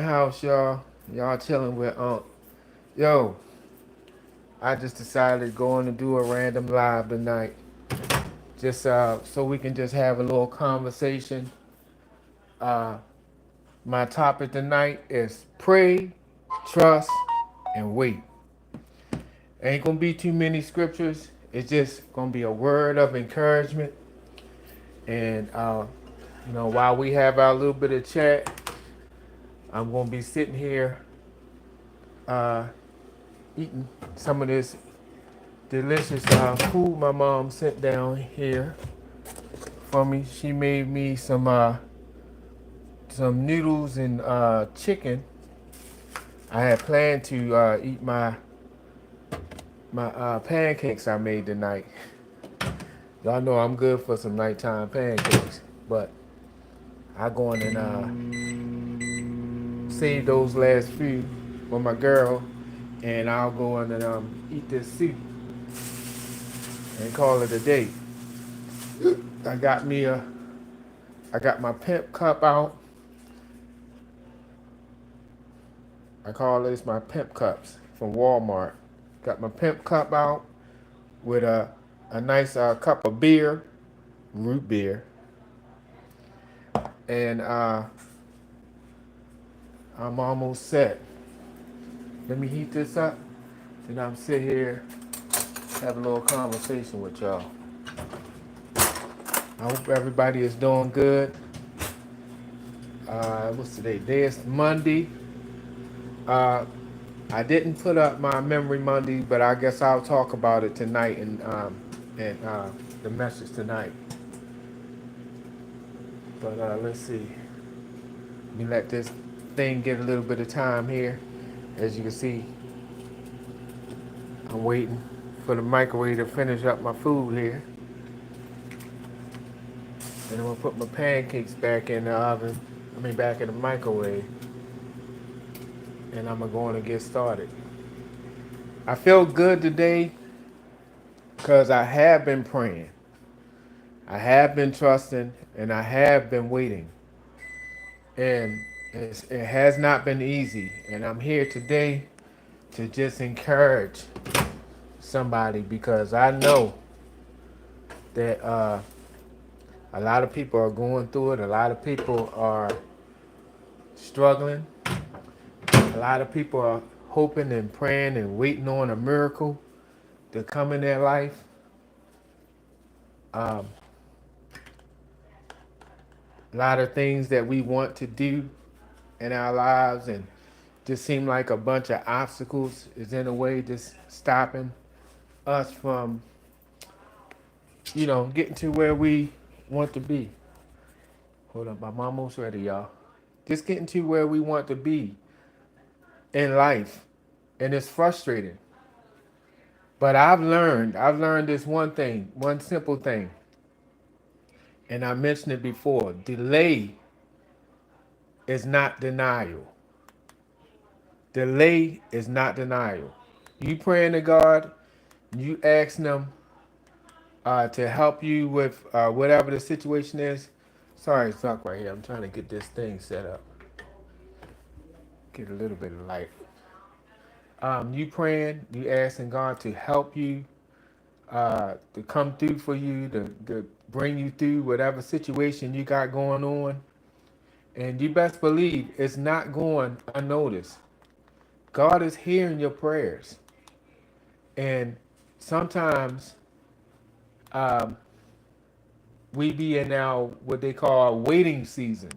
House, y'all. Y'all chilling with Yo, I just decided to go on and do a random live tonight, just so we can just have a little conversation. Uh, my topic tonight is pray, trust, and wait. Ain't gonna be too many scriptures. It's just gonna be a word of encouragement. And while we have our little bit of chat, I'm gonna be sitting here uh, eating some of this delicious food my mom sent down here for me. She made me some noodles and chicken. I had planned to eat my pancakes I made tonight. Y'all know I'm good for some nighttime pancakes, but I go in and save those last few for my girl, and I'll go in and eat this soup and call it a day. I got me a I got my pimp cup out. I call this my pimp cups from Walmart. Got my pimp cup out with a nice cup of beer, root beer, and I'm almost set. Let me heat this up, and I'm sit here have a little conversation with y'all. I hope everybody is doing good. What's today? Today is Monday. Uh, I didn't put up my Memory Monday, but I guess I'll talk about it tonight and the message tonight. But let's see. Let me let this thing get a little bit of time here. As you can see, I'm waiting for the microwave to finish up my food here. And I'm gonna put my pancakes back in the oven. Back in the microwave. And I'm gonna go on and get started. I feel good today because I have been praying. I have been trusting and I have been waiting. And it has not been easy. And I'm here today to just encourage somebody because I know that a lot of people are going through it. A lot of people are struggling. A lot of people are hoping and praying and waiting on a miracle to come in their life. Um, a lot of things that we want to do in our lives and just seem like a bunch of obstacles is in a way just stopping us from, getting to where we want to be. Hold up, I'm almost ready, y'all. Just getting to where we want to be in life. And it's frustrating. But I've learned this one thing, one simple thing. And I mentioned it before. Delay is not denial. Delay is not denial. You praying to God, you asking Him to help you with whatever the situation is. Sorry, it's stuck right here. I'm trying to get this thing set up. Get a little bit of light. You praying, you asking God to help you, to come through for you, to bring you through whatever situation you got going on. And you best believe it's not going unnoticed. God is hearing your prayers. And sometimes um, we be in now what they call waiting season.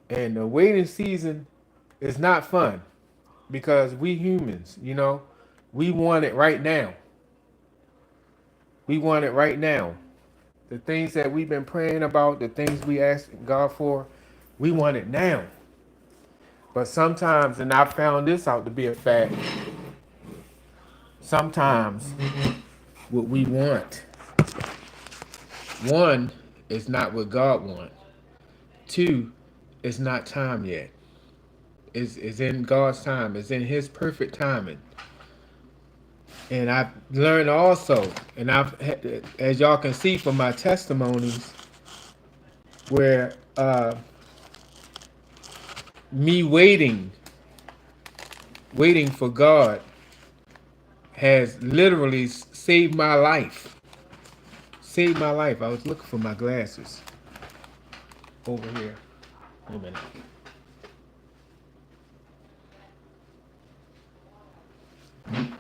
And the waiting season is not fun because we humans, we want it right now. We want it right now. The things that we've been praying about, the things we ask God for, we want it now. But sometimes, and I found this out to be a fact, sometimes what we want, one, is not what God wants. Two, it's not time yet. It's in God's time. It's in His perfect timing. And I've learned also, and as y'all can see from my testimonies, where me waiting for God has literally saved my life. Saved my life. I was looking for my glasses over here. Wait a minute.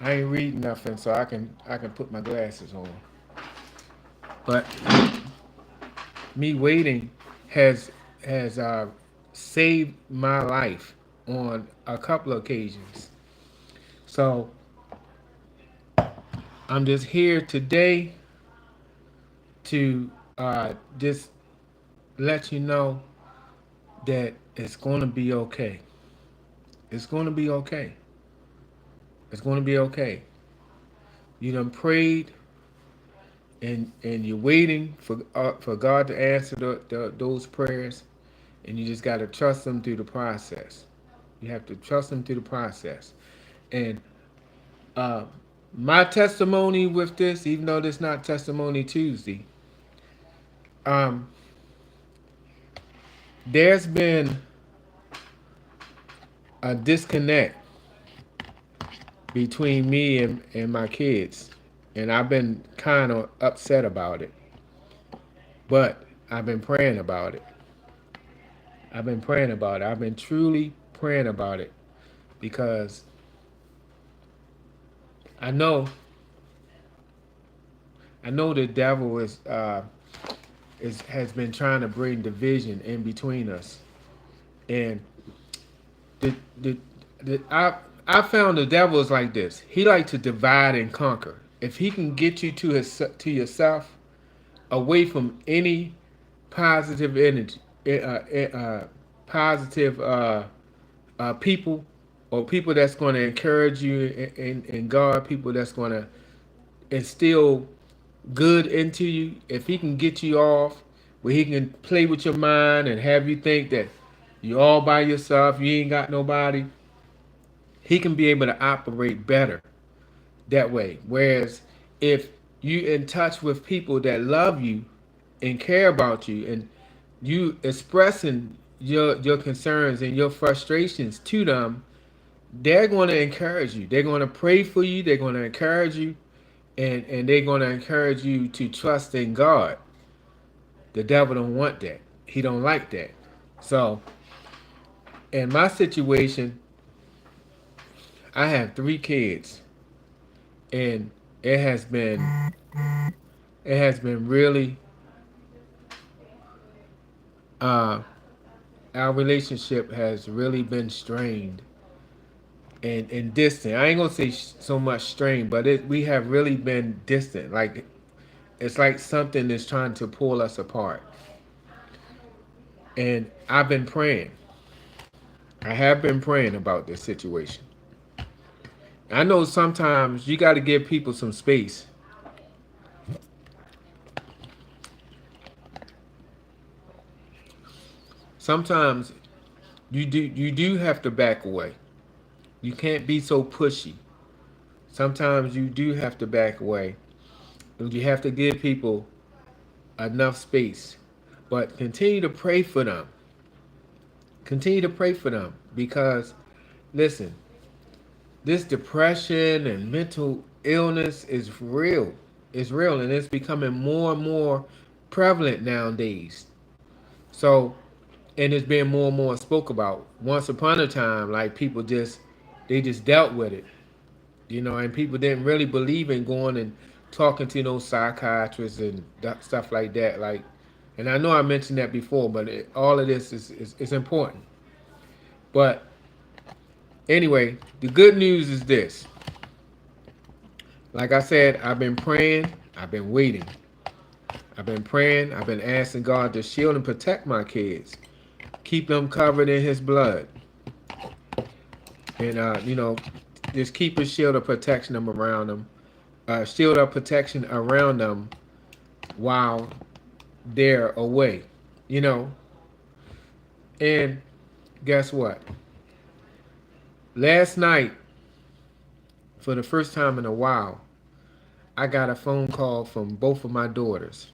I ain't reading nothing, so I can put my glasses on. But me waiting has has saved my life on a couple of occasions. So I'm just here today to just let you know that it's going to be okay. It's going to be okay. It's going to be okay. You done prayed, and you're waiting for God to answer those prayers, and you just got to trust Him through the process. You have to trust Him through the process. And uh, my testimony with this, even though this not Testimony Tuesday, um, there's been a disconnect between me and my kids, and I've been kind of upset about it. But I've been praying about it. I've been praying about it. I've been truly praying about it because I know I know the devil is has been trying to bring division in between us, and the the, I found the devil is like this. He like to divide and conquer. If he can get you to yourself, away from any positive energy, positive people, or people that's going to encourage you in God, people that's going to instill good into you. If he can get you off, where he can play with your mind and have you think that you're all by yourself, you ain't got nobody, he can be able to operate better that way. Whereas if you in touch with people that love you and care about you, and you expressing your concerns and your frustrations to them, they're going to encourage you. They're going to pray for you. They're going to encourage you, and they're going to encourage you to trust in God. The devil don't want that. He don't like that. So in my situation, I have 3 kids, and it has been it has been really uh, our relationship has really been strained and distant. I ain't gonna say so much strained, but we have really been distant. Like it's like something is trying to pull us apart. And I've been praying. I have been praying about this situation. I know sometimes you got to give people some space. Sometimes you do have to back away. You can't be so pushy. Sometimes you do have to back away. And you have to give people enough space. But continue to pray for them. Continue to pray for them because listen, this depression and mental illness is real. It's real, and it's becoming more and more prevalent nowadays. So, and it's being more and more spoke about. Once upon a time, like people just dealt with it, and people didn't really believe in going and talking to those psychiatrists and stuff like that. Like, and I know I mentioned that before, but all of this is important. But anyway, the good news is this. Like I said, I've been praying, I've been waiting. I've been praying, I've been asking God to shield and protect my kids. Keep them covered in his blood. And just keep a shield of protection around them. Shield of protection around them while they're away. You know. And guess what? Last night, for the first time in a while, I got a phone call from both of my daughters.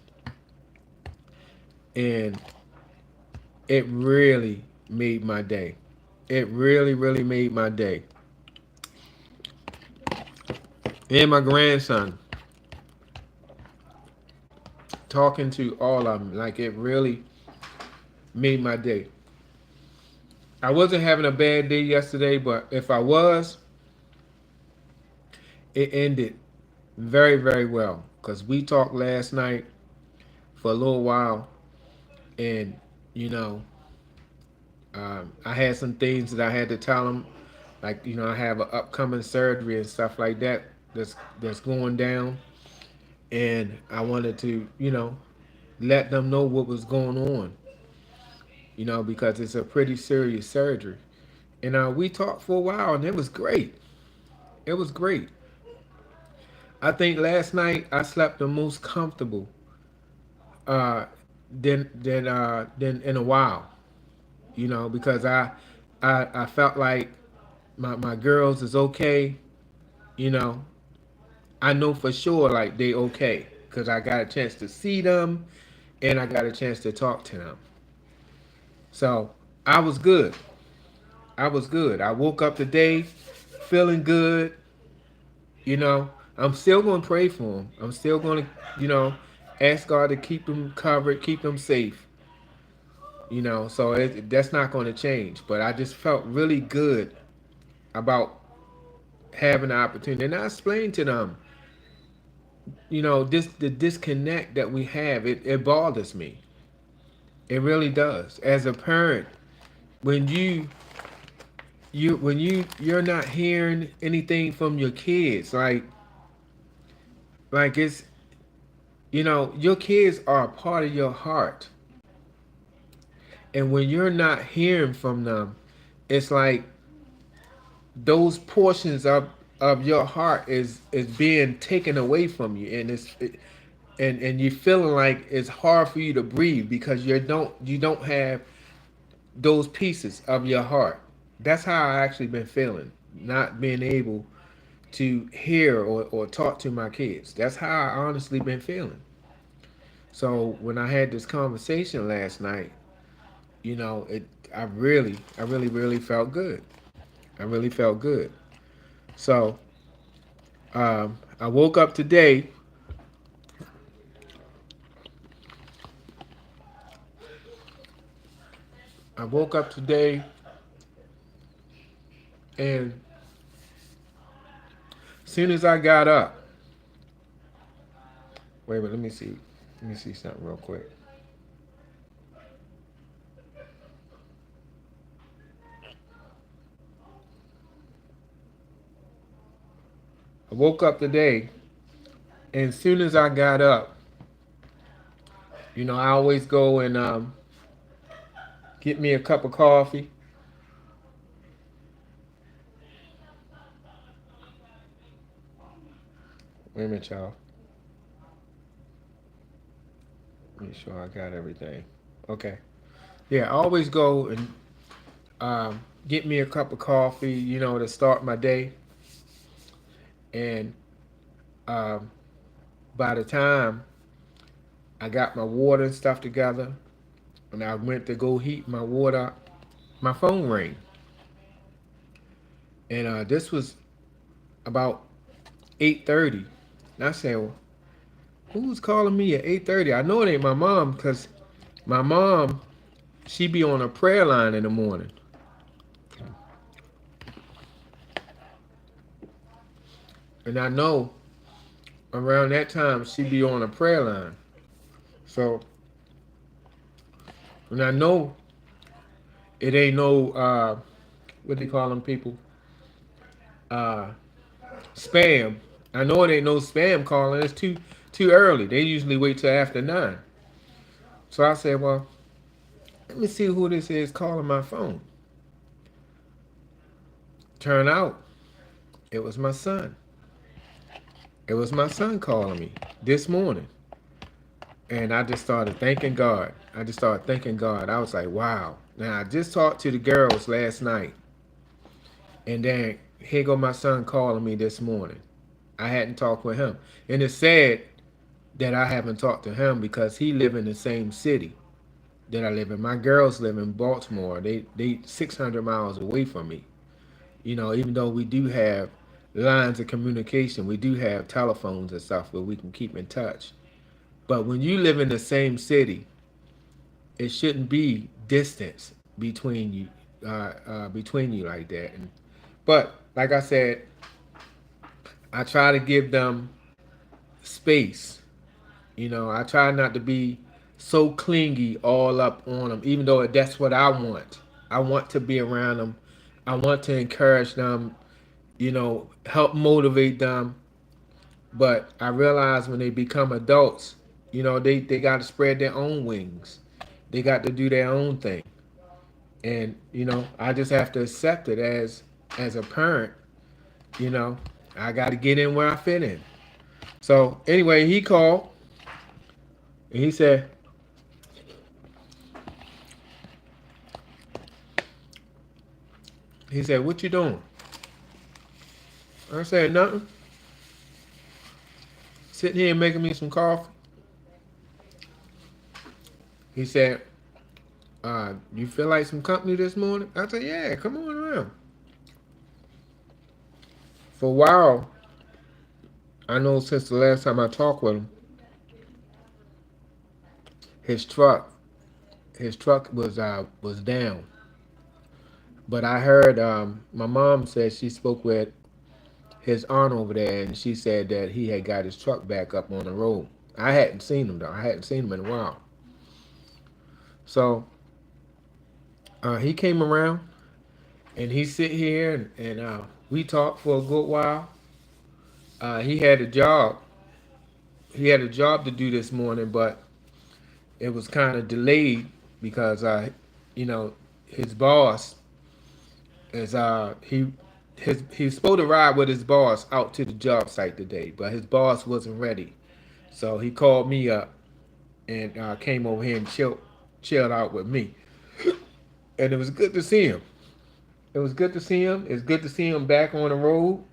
And it really made my day. It really, really made my day. And my grandson, talking to all of them, like it really made my day. I wasn't having a bad day yesterday, but if I was, it ended very, very well. Because we talked last night for a little while, and you know, I had some things that I had to tell him, like I have an upcoming surgery and stuff like that that's going down, and I wanted to let them know what was going on, because it's a pretty serious surgery. And we talked for a while, and it was great. It was great. I think last night I slept the most comfortable uh, than in a while. Because I felt like my girls is okay. You know, I know for sure like they okay because I got a chance to see them, and I got a chance to talk to them. So I was good. I was good. I woke up today feeling good. I'm still going to pray for them. I'm still going to, ask God to keep them covered, keep them safe. So that's not going to change. But I just felt really good about having the opportunity. And I explained to them, the disconnect that we have, it bothers me. It really does. As a parent, when you're not hearing anything from your kids, like it's your kids are a part of your heart. And when you're not hearing from them, it's like those portions of your heart is being taken away from you, and and you're feeling like it's hard for you to breathe because you don't have those pieces of your heart. That's how I actually been feeling, not being able to hear or talk to my kids. That's how I honestly been feeling. So when I had this conversation last night, it I really felt good. I really felt good. So I woke up today. I woke up today, and as soon as I got up, wait a minute, let me see. Let me see something real quick. I woke up today, and as soon as I got up, I always go and get me a cup of coffee. Wait a minute, y'all. Make sure I got everything. Okay. Yeah, I always go and get me a cup of coffee, to start my day. And um, by the time I got my water and stuff together, and I went to go heat my water, my phone rang. And this was about 8:30. And I said, well, who's calling me at 8:30? I know it ain't my mom because my mom, she be on a prayer line in the morning. And I know around that time she be on a prayer line. So, and I know it ain't no what they call them people, uh, spam. I know it ain't no spam calling. It's too early. They usually wait till after 9. So I said, well, let me see who this is calling my phone. Turn out, it was my son. It was my son calling me this morning. And I just started thanking God. I just started thanking God. I was like, wow. Now, I just talked to the girls last night. And then here go my son calling me this morning. I hadn't talked with him. And it's sad that I haven't talked to him because he live in the same city. that I live in. My girls live in Baltimore. They 600 miles away from me. Even though we do have lines of communication, we do have telephones and stuff where we can keep in touch. But when you live in the same city, it shouldn't be distance between you like that. But like I said, I try to give them space. I try not to be so clingy all up on them, even though that's what I want. I want to be around them. I want to encourage them, help motivate them. But I realize when they become adults, they got to spread their own wings. They got to do their own thing. And, I just have to accept it as a parent, you know. I got to get in where I fit in. So anyway, he called and he said, "What you doing?" I said, "Nothing. Sitting here making me some coffee." He said, "You feel like some company this morning?" I said, "Yeah, come on around." For a while, I know since the last time I talked with him, his truck, his truck was down. But I heard my mom said she spoke with his aunt over there, and she said that he had got his truck back up on the road. I hadn't seen him though. I hadn't seen him in a while. So he came around and he sit here and we talked for a good while. He had a job. He had a job to do this morning, but it was kind of delayed because you know, his boss is he's supposed to ride with his boss out to the job site today, but his boss wasn't ready. So he called me up and came over here and chilled out with me, and it was good to see him. It was good to see him. It's good to see him back on the road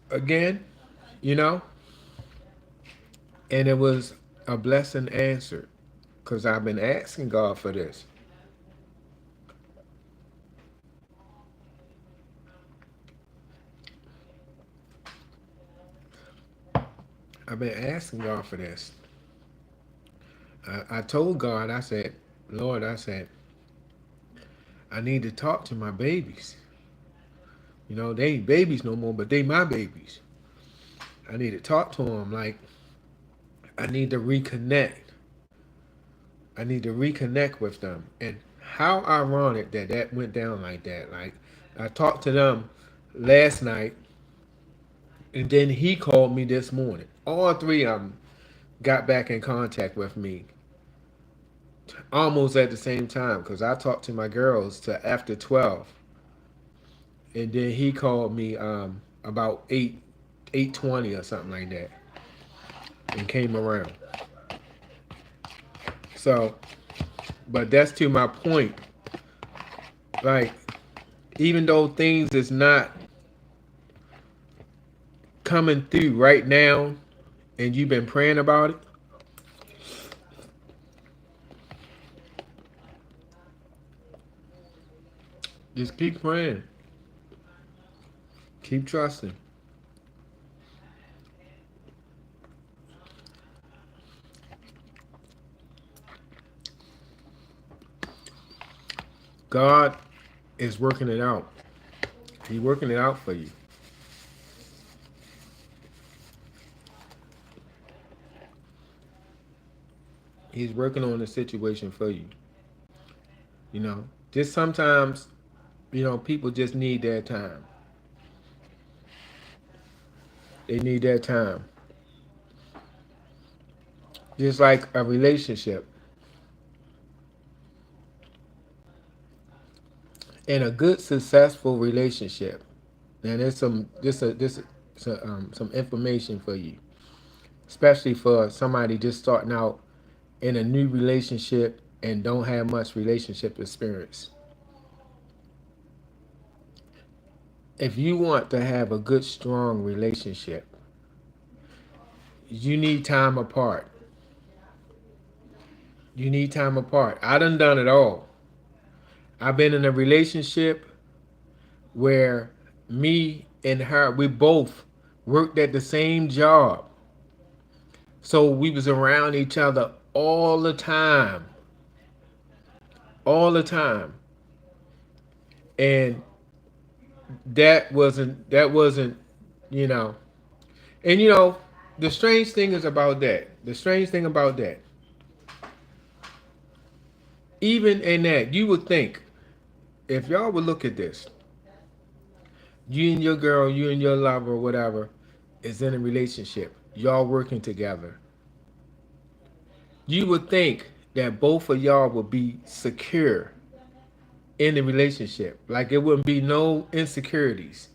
again, you know. And it was a blessing answered, because I've been asking God for this. I've been asking God for this. I told God, I said, Lord, I said, I need to talk to my babies. They ain't babies no more, but they my babies. I need to talk to them. Like, I need to reconnect. I need to reconnect with them. And how ironic that that went down like that. Like, I talked to them last night, and then he called me this morning. All three of them got back in contact with me almost at the same time, because I talked to my girls to after 12, and then he called me about 8:20 or something like that, and came around. So, but that's to my point. Like, even though things is not coming through right now, and you've been praying about it, just keep praying, keep trusting. God is working it out. He's working it out for you. He's working on the situation for you. Just sometimes, people just need their time. They need their time. Just like a relationship. In a good, successful relationship, and there's some information for you, especially for somebody just starting out in a new relationship and don't have much relationship experience. If you want to have a good, strong relationship, you need time apart. You need time apart. I done it all. I've been in a relationship where me and her, we both worked at the same job. So we was around each other all the time. All the time. And that wasn't, you know. And the strange thing is about that. The strange thing about that, even in that, you would think if y'all would look at this, you and your girl, you and your lover, whatever, is in a relationship. Y'all working together. You would think that both of y'all would be secure in the relationship. Like it wouldn't be no insecurities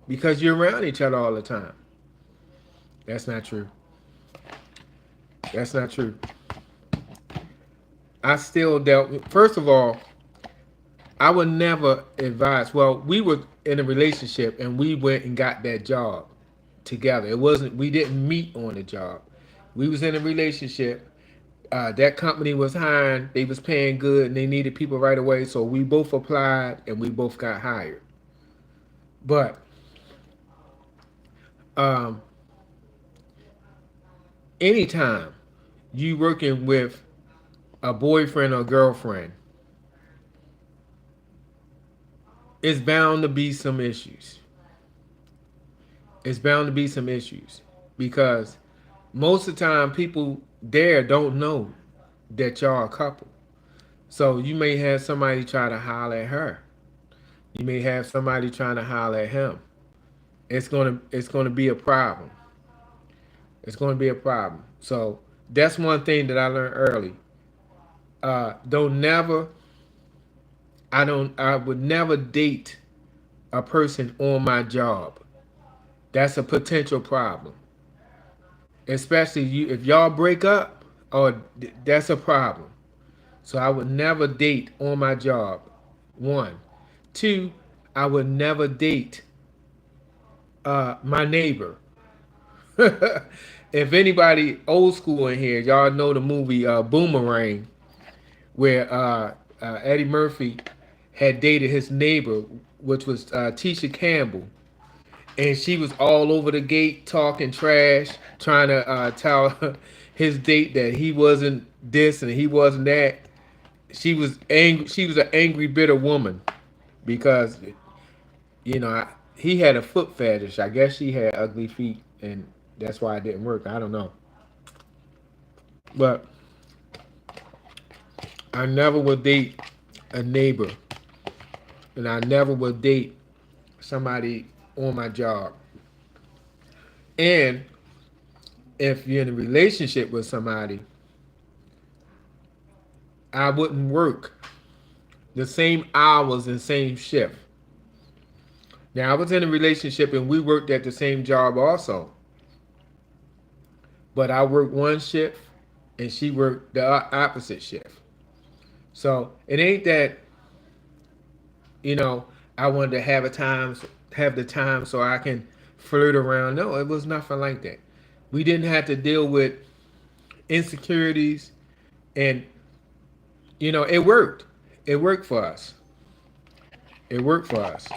because you're around each other all the time. That's not true. That's not true. I still dealt with, first of all, I would never advise. Well, we were in a relationship and we went and got that job together. It wasn't, we didn't meet on the job. We was in a relationship. That company was hiring, they was paying good and they needed people right away. So we both applied and we both got hired. But um, anytime you working with a boyfriend or girlfriend, it's bound to be some issues. It's bound to be some issues because most of the time people there don't know that y'all a couple. So you may have somebody try to holler at her. You may have somebody trying to holler at him. It's gonna be a problem. It's gonna be a problem. So that's one thing that I learned early. Don't never I would never date a person on my job. That's a potential problem. Especially you if y'all break up, or that's a problem. So I would never date on my job. One. Two, I would never date my neighbor. If anybody old school in here, y'all know the movie Boomerang, where Eddie Murphy had dated his neighbor, which was Tisha Campbell, and she was all over the gate talking trash, trying to tell his date that he wasn't this and he wasn't that. She was angry. She was an angry, bitter woman because he had a foot fetish. I guess she had ugly feet, and that's why it didn't work. I don't know, but I never would date a neighbor, and I never would date somebody on my job. And if you're in a relationship with somebody, I wouldn't work the same hours and same shift. Now I was in a relationship and we worked at the same job also, but I worked one shift and she worked the opposite shift. So it ain't that I wanted to have the time so I can flirt around. No, it was nothing like that. We didn't have to deal with insecurities, and it worked. It worked for us. It worked for us.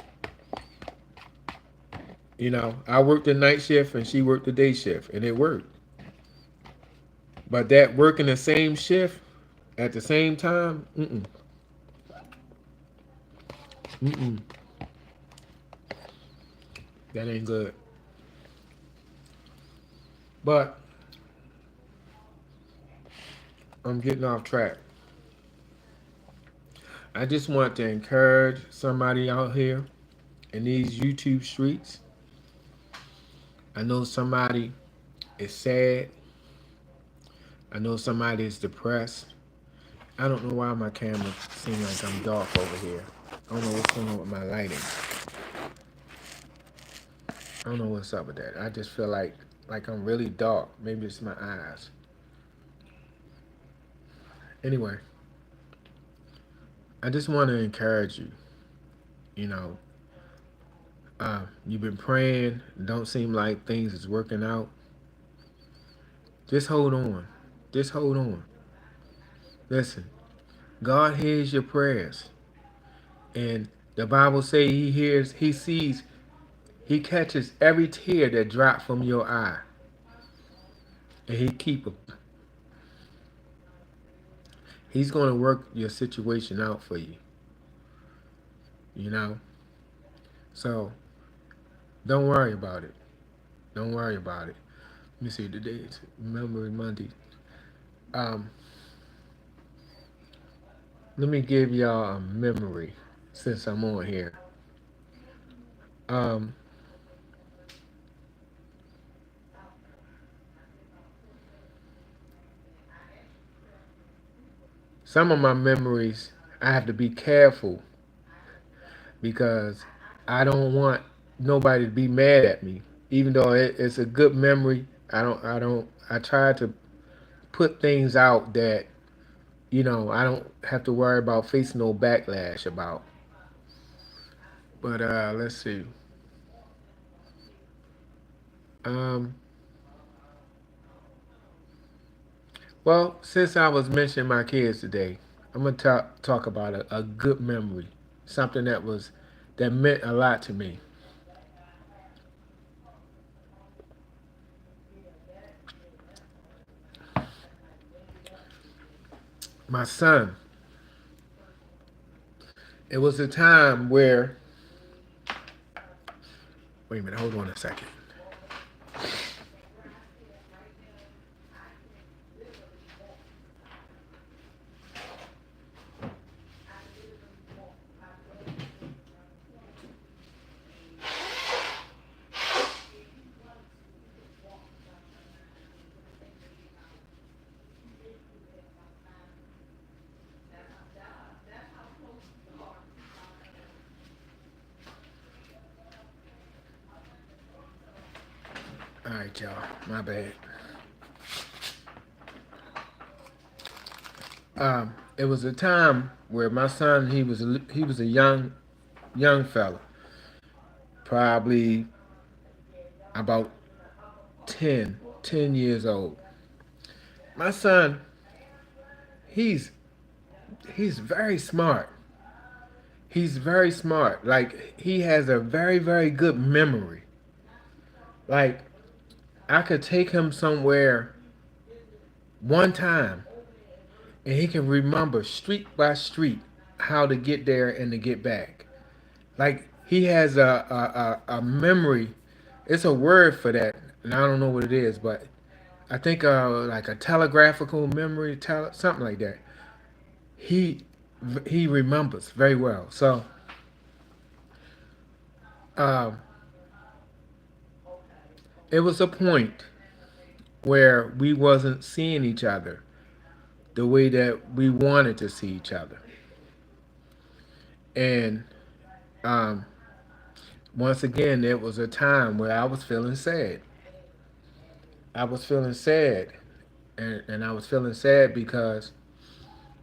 I worked the night shift and she worked the day shift, and it worked. But that working the same shift at the same time, mm-mm, that ain't good. But I'm getting off track. I just want to encourage somebody out here in these YouTube streets. I know somebody is sad. I know somebody is depressed. I don't know why my camera seems like I'm dark over here. I don't know what's going on with my lighting. I don't know what's up with that. I just feel like I'm really dark. Maybe it's my eyes. Anyway, I just want to encourage you. You know, you've been praying. Don't seem like things is working out. Just hold on. Just hold on. Listen, God hears your prayers. And the Bible say he hears, he sees, he catches every tear that dropped from your eye. And he keep them. He's going to work your situation out for you. You know? So don't worry about it. Don't worry about it. Let me see, today is Memory Monday. Um, Let me give y'all a memory since I'm on here. Um, some of my memories, I have to be careful because I don't want nobody to be mad at me. Even though it's a good memory, I try to put things out that, I don't have to worry about facing no backlash about. But let's see. Um, well, since I was mentioning my kids today, I'm gonna talk about a good memory, something that meant a lot to me. My son. It was a time where. Wait a minute. Hold on a second. All right, y'all. My bad. It was a time where my son he was a young fella, probably about 10 years old. My son, he's he's very smart. He's very smart. Like he has a very good memory. Like I could take him somewhere one time and he can remember street by street how to get there and to get back. Like he has a memory. It's a word for that, and I don't know what it is, but I think like a telegraphical memory, something like that. He he remembers very well. So um, it was a point where we wasn't seeing each other the way that we wanted to see each other, and um, once again, there was a time where I was feeling sad. I was feeling sad, and I was feeling sad because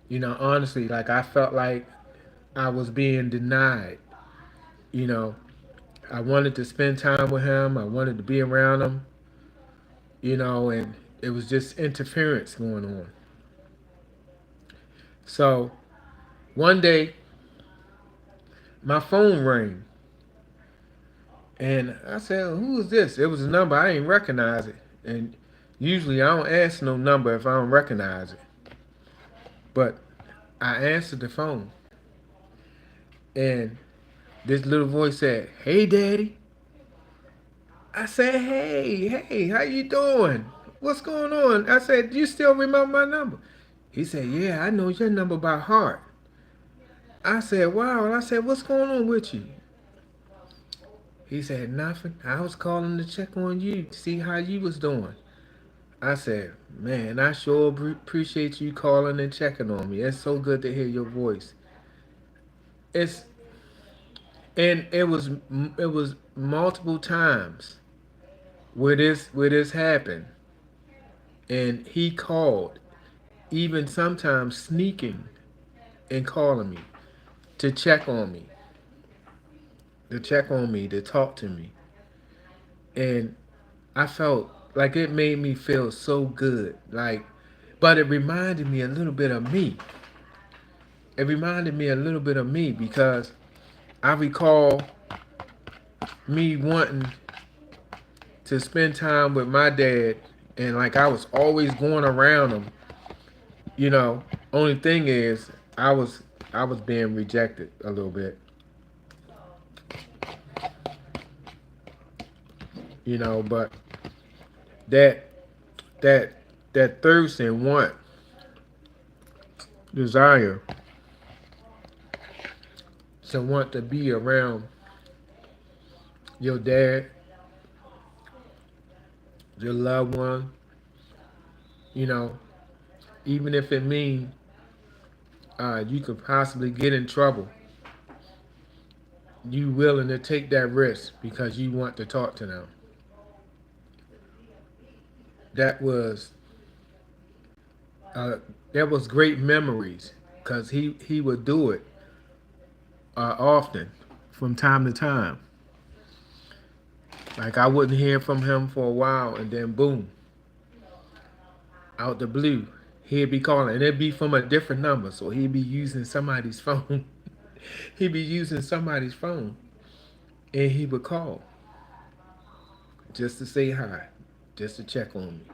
honestly, like I felt like I was being denied. You know, I wanted to spend time with him. I wanted to be around him. And it was just interference going on. So one day, my phone rang, and I said, "Who is this?" It was a number I didn't recognize it, and usually I don't answer no number if I don't recognize it. But I answered the phone, and this little voice said, "Hey, Daddy." I said, "Hey, how you doing? What's going on?" I said, "You still remember my number?" He said, "Yeah, I know your number by heart." I said, "Wow." And I said, "What's going on with you?" He said, "Nothing. I was calling to check on you, to see how you was doing." I said, "Man, I sure appreciate you calling and checking on me. It's so good to hear your voice." It's and it was multiple times where this happened, and he called, even sometimes sneaking and calling me to check on me, to talk to me. And I felt like it made me feel so good. Like but it reminded me a little bit of me. It reminded me a little bit of me because I recall me wanting to spend time with my dad, and like I was always going around him. You know, only thing is I was I was being rejected a little bit. You know, but that that that thirst and want, desire to want to be around your dad, your loved one, you know, even if it means you could possibly get in trouble, you willing to take that risk because you want to talk to them. That was uh, that was great memories because he would do it often, from time to time. Like I wouldn't hear from him for a while, and then boom, out the blue, he'd be calling, and it'd be from a different number. So he'd be using somebody's phone. He'd be using somebody's phone, and he would call just to say hi, just to check on me.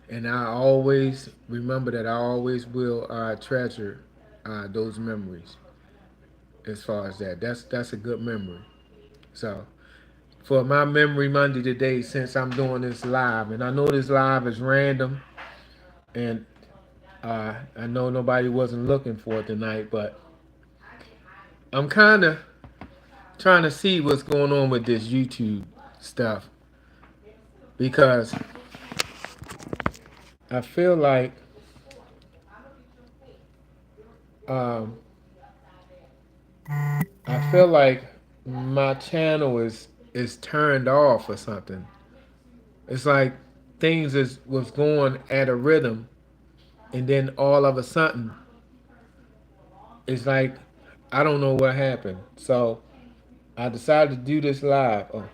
And I always remember that. I always will treasure those memories. As far as that, that's a good memory. So for my memory Monday today, since I'm doing this live, and I know this live is random, and I know nobody wasn't looking for it tonight, but I'm kind of trying to see what's going on with this YouTube stuff because I feel like um, I feel like my channel is turned off or something. It's like things is was going at a rhythm, and then all of a sudden, it's like I don't know what happened. So I decided to do this live. Oh,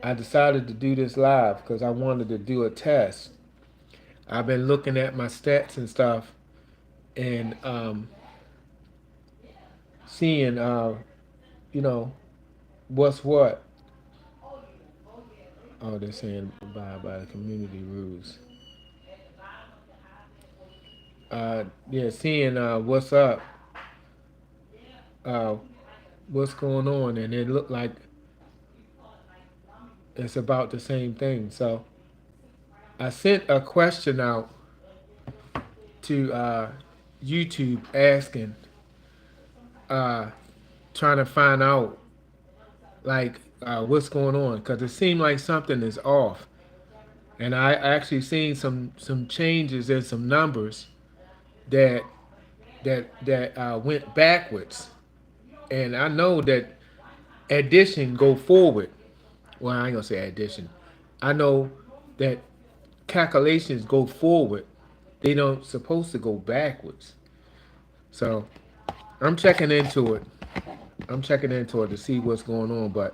I decided to do this live because I wanted to do a test. I've been looking at my stats and stuff, and seeing you know what's what. Oh, they're saying abide by the community rules. Yeah, seeing what's up, uh, what's going on, and it looked like it's about the same thing. So I sent a question out to YouTube asking, uh, trying to find out like what's going on because it seemed like something is off, and I actually seen some changes in some numbers that that went backwards, and I know that addition go forward. Well, I ain't gonna say addition. I know that calculations go forward. They don't supposed to go backwards. So I'm checking into it. I'm checking into it to see what's going on. But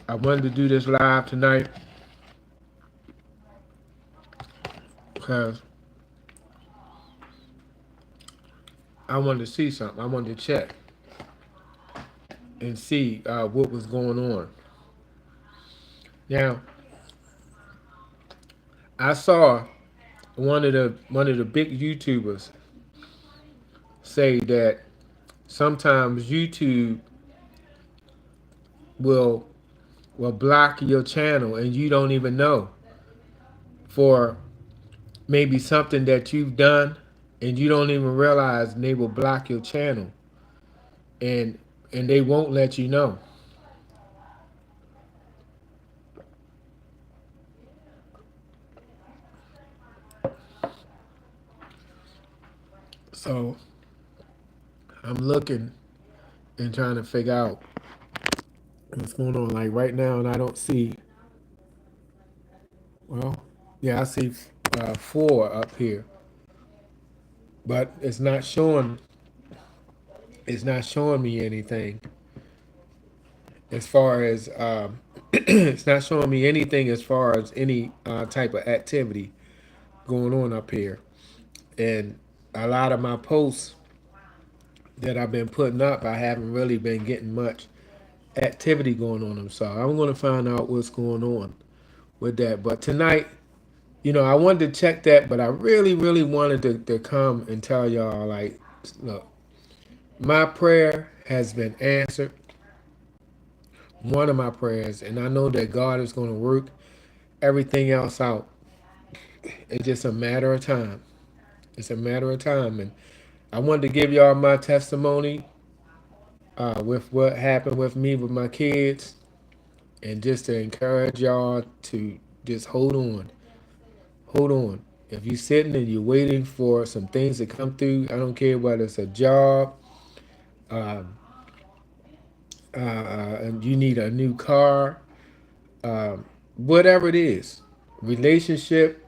I wanted to do this live tonight because I wanted to see something. I wanted to check and see what was going on. Now, I saw one of the big YouTubers say that sometimes YouTube will will block your channel and you don't even know for maybe something that you've done and you don't even realize, and they will block your channel and they won't let you know. So I'm looking and trying to figure out what's going on. Like right now, and I don't see. Well, yeah, I see four up here, but it's not showing. It's not showing me anything as far as it's not showing me anything as far as any type of activity. going on up here. And a lot of my posts that I've been putting up, I haven't really been getting much activity going on them. So I'm going to find out what's going on with that. But tonight, I wanted to check that, but I really, really wanted to come and tell y'all, like, look, my prayer has been answered. One of my prayers, and I know that God is going to work everything else out. It's just a matter of time. It's a matter of time. And I wanted to give y'all my testimony with what happened with me with my kids, and just to encourage y'all to just hold on. Hold on. If you're sitting and you're waiting for some things to come through, I don't care whether it's a job, um, and you need a new car, whatever it is, relationship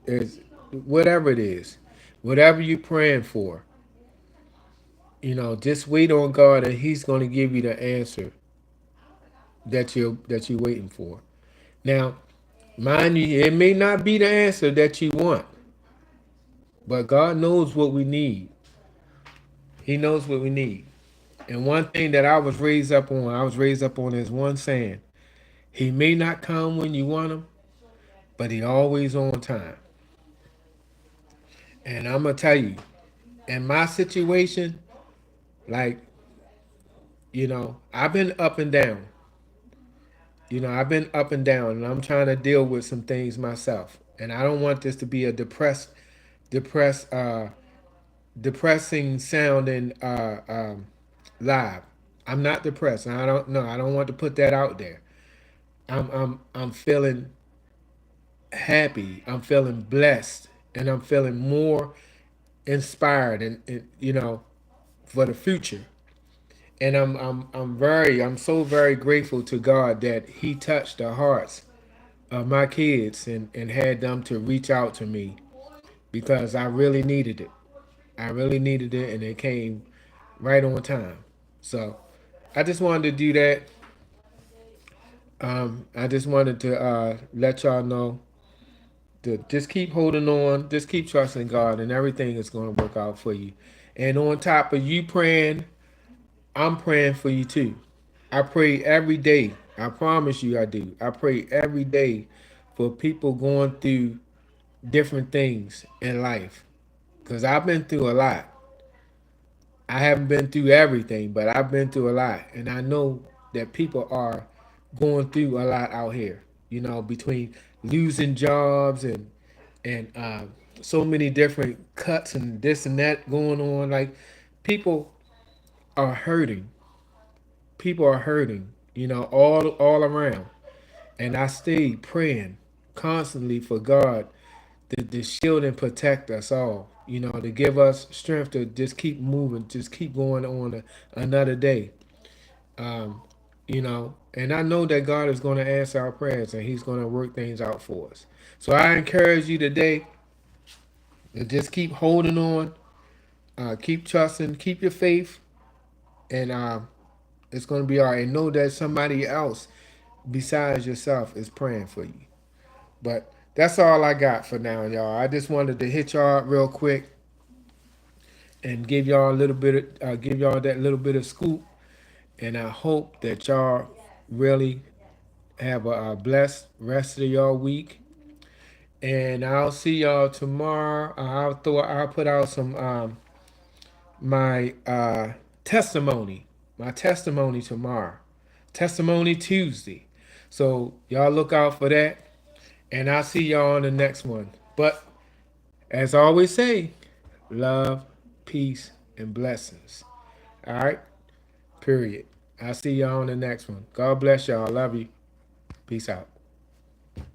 is whatever it is, whatever you're praying for, just wait on God, and He's going to give you the answer that you're waiting for. Now, mind you, it may not be the answer that you want, but God knows what we need. He knows what we need. And one thing that I was raised up on is one saying: He may not come when you want him, but he always on time. And I'm gonna tell you, in my situation, like, I've been up and down. I've been up and down, and I'm trying to deal with some things myself. And I don't want this to be a depressed, depressing sounding live. I'm not depressed. I don't know. I don't want to put that out there. I'm feeling happy. I'm feeling blessed, and I'm feeling more inspired, and for the future. And I'm so very grateful to God that He touched the hearts of my kids, and had them to reach out to me, because I really needed it. I really needed it, and it came right on time. So I just wanted to do that. I just wanted to let y'all know to just keep holding on, just keep trusting God, and everything is going to work out for you. And on top of you praying, I'm praying for you too. I pray every day. I promise you I do. I pray every day for people going through different things in life, because I've been through a lot. I haven't been through everything, but I've been through a lot. And I know that people are going through a lot out here, between losing jobs, and so many different cuts and this and that going on. Like, people are hurting. People are hurting, all around. And I stay praying constantly for God to shield and protect us all, to give us strength to just keep moving, just keep going on another day. Um, and I know that God is going to answer our prayers, and He's going to work things out for us. So I encourage you today to just keep holding on, keep trusting, keep your faith, and it's going to be all right. And know that somebody else besides yourself is praying for you. But that's all I got for now, y'all. I just wanted to hit y'all up real quick and give y'all a little bit of, give y'all that little bit of scoop. And I hope that y'all really have a blessed rest of your week. And I'll see y'all tomorrow. I'll put out some my testimony, my testimony tomorrow, testimony Tuesday. So y'all look out for that, and I'll see y'all on the next one. But as I always say, love, peace, and blessings. All right, period. I'll see y'all on the next one. God bless y'all. Love you. Peace out.